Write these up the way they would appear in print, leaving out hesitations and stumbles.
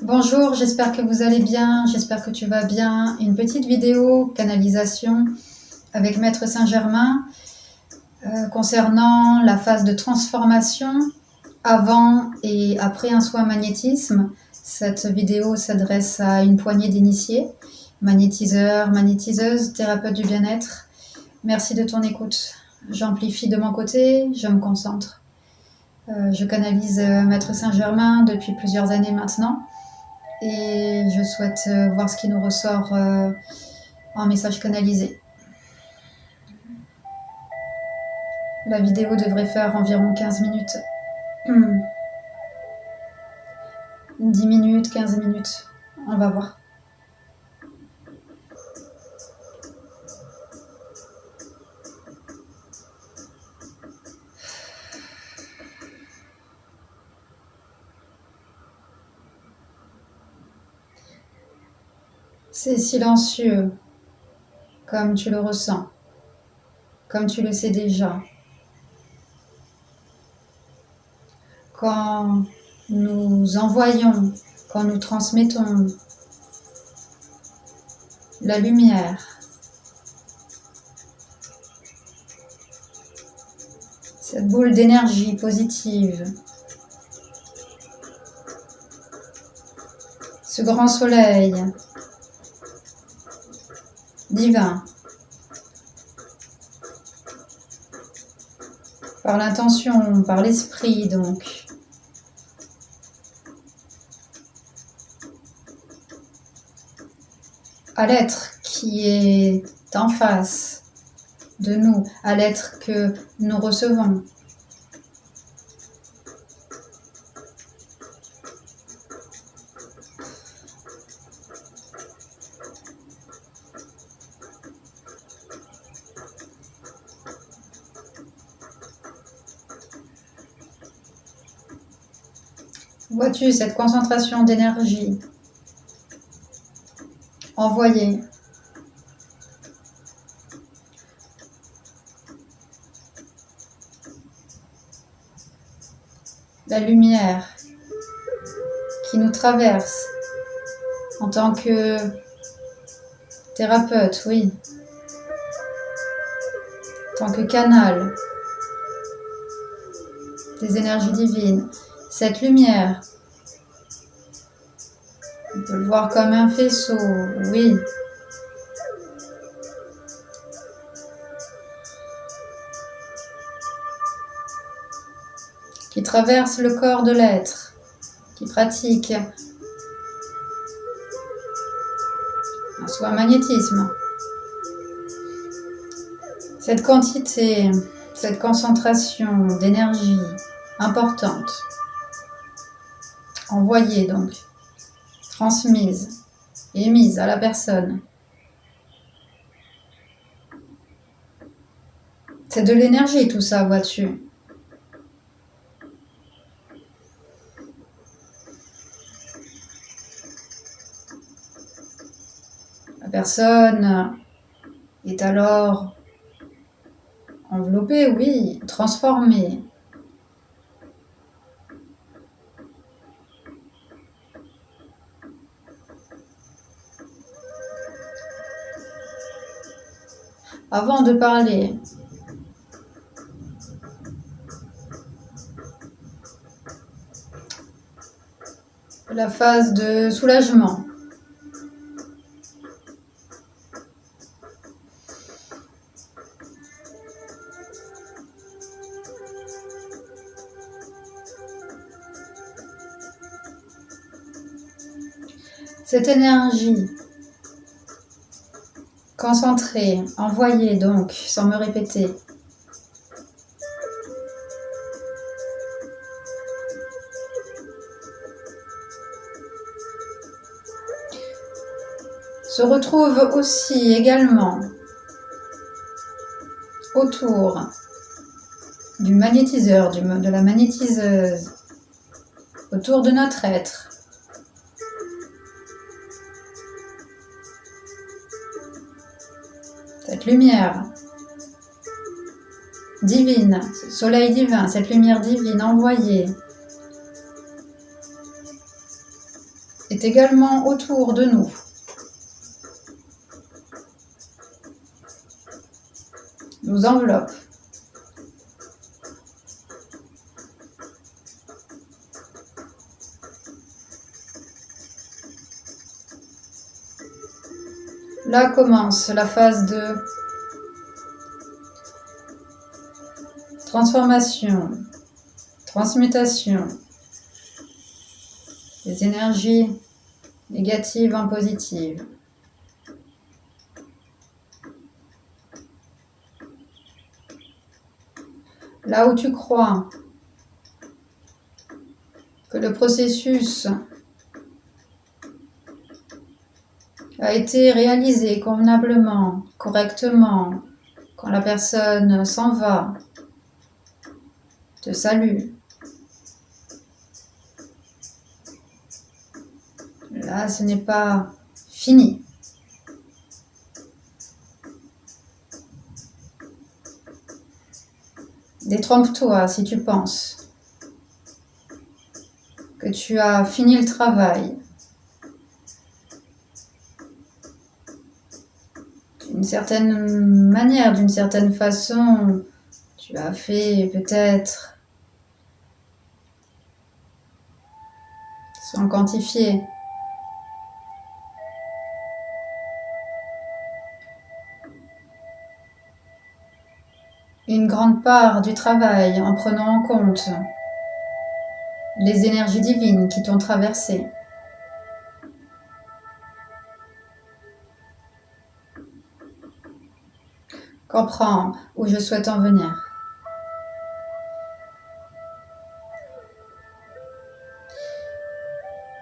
Bonjour, j'espère que vous allez bien, j'espère que tu vas bien. Une petite vidéo canalisation avec Maître Saint-Germain concernant la phase de transformation avant et après un soin magnétisme. Cette vidéo s'adresse à une poignée d'initiés, magnétiseurs, magnétiseuses, thérapeutes du bien-être. Merci de ton écoute. J'amplifie de mon côté, je me concentre. Je canalise Maître Saint-Germain depuis plusieurs années maintenant. Et je souhaite voir ce qui nous ressort en message canalisé. La vidéo devrait faire environ 15 minutes. 10 minutes, 15 minutes. On va voir. C'est silencieux, comme tu le ressens, comme tu le sais déjà. Quand nous envoyons, quand nous transmettons la lumière, cette boule d'énergie positive, ce grand soleil divin, par l'intention, par l'esprit donc, à l'être qui est en face de nous, à l'être que nous recevons. Vois-tu cette concentration d'énergie envoyée la lumière qui nous traverse en tant que thérapeute, oui, en tant que canal des énergies divines. Cette lumière, on peut le voir comme un faisceau, oui. Qui traverse le corps de l'être, qui pratique un soin magnétisme. Cette quantité, cette concentration d'énergie importante, envoyée donc, transmise, émise à la personne. C'est de l'énergie tout ça, vois-tu. La personne est alors enveloppée, oui, transformée. Avant de parler de la phase de soulagement, cette énergie concentrée, envoyée donc, sans me répéter, se retrouve aussi également autour du magnétiseur, de la magnétiseuse, autour de notre être. Cette lumière divine, ce soleil divin, cette lumière divine envoyée est est également autour de nous. Nous enveloppe. Là commence la phase de transformation, transmutation des énergies négatives en positives. Là où tu crois que le processus a été réalisé convenablement, correctement, quand la personne s'en va, te salue. Là, ce n'est pas fini. Détrompe-toi si tu penses que tu as fini le travail. D'une certaine manière, d'une certaine façon, tu as fait peut-être, sans quantifier, une grande part du travail en prenant en compte les énergies divines qui t'ont traversé. Comprends où je souhaite en venir.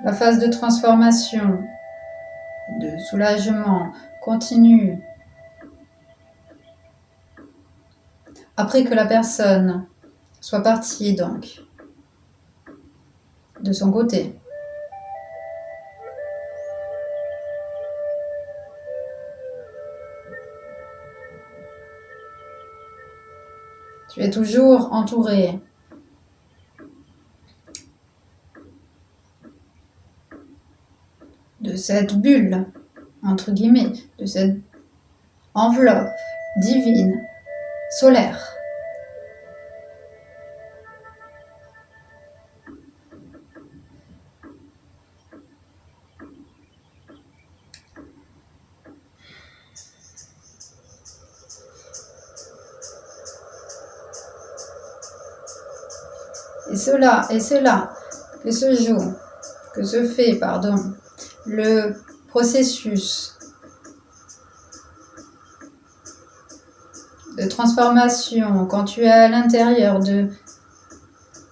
La phase de transformation, de soulagement continue. Après que la personne soit partie donc de son côté. Tu es toujours entouré de cette bulle, entre guillemets, de cette enveloppe divine, solaire. Et c'est là que se fait, le processus de transformation quand tu es à l'intérieur de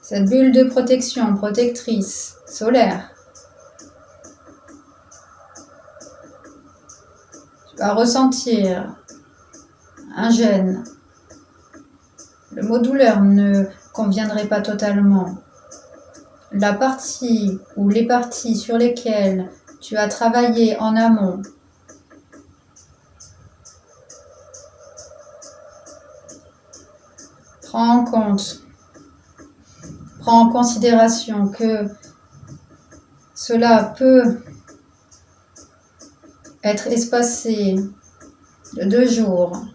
cette bulle de protection, protectrice, solaire. Tu vas ressentir un gêne. Le mot douleur ne conviendrait pas totalement. La partie ou les parties sur lesquelles tu as travaillé en amont prends en considération que cela peut être espacé de 2 jours.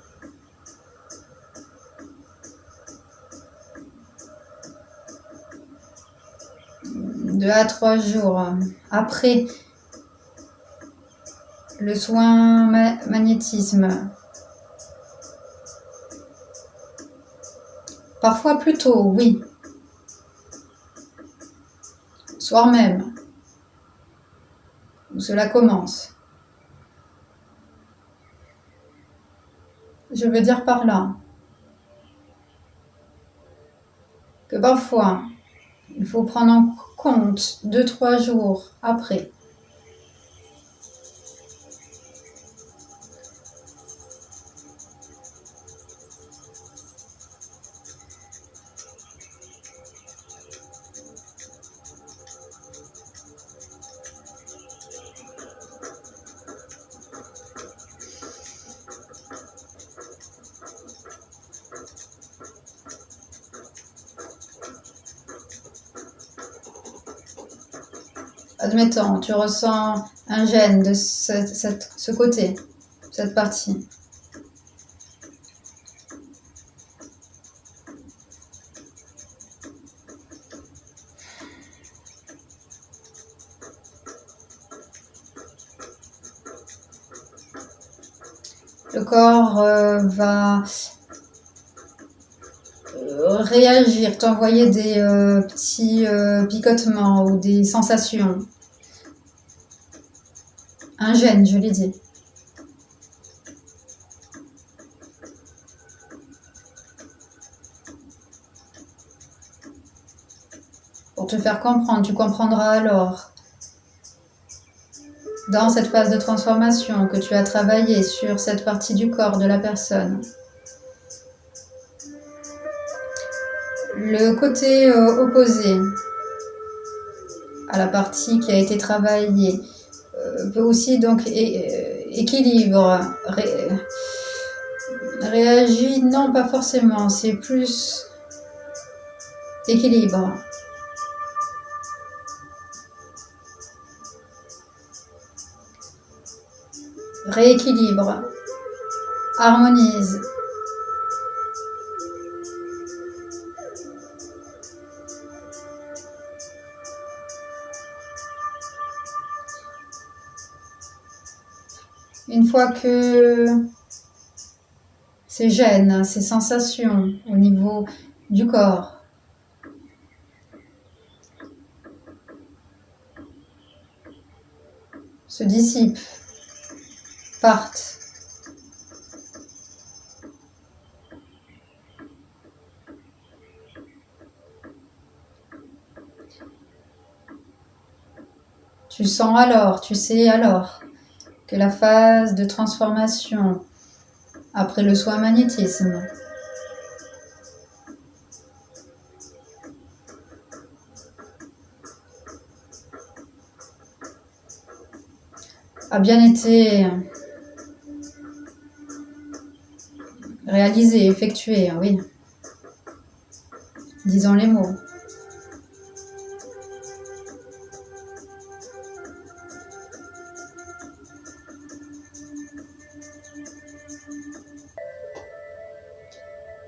De 2 à 3 jours après le soin magnétisme. Parfois plus tôt, oui. Soir même, où cela commence. Je veux dire par là que parfois, il faut prendre en compte 2-3 jours après. Admettons, tu ressens un gêne de ce côté, cette partie. Le corps va réagir, t'envoyer des petits picotements ou des sensations. Un gène, je l'ai dit. Pour te faire comprendre, tu comprendras alors, dans cette phase de transformation, que tu as travaillé sur cette partie du corps de la personne. Le côté opposé à la partie qui a été travaillée peut aussi donc équilibre, réagit, non pas forcément, c'est plus équilibre. Rééquilibre, harmonise. Une fois que ces gènes, ces sensations au niveau du corps se dissipent, partent, tu sens alors, tu sais alors que la phase de transformation après le soin magnétisme a bien été réalisée, effectuée, oui. Disons les mots.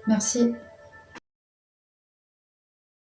Merci.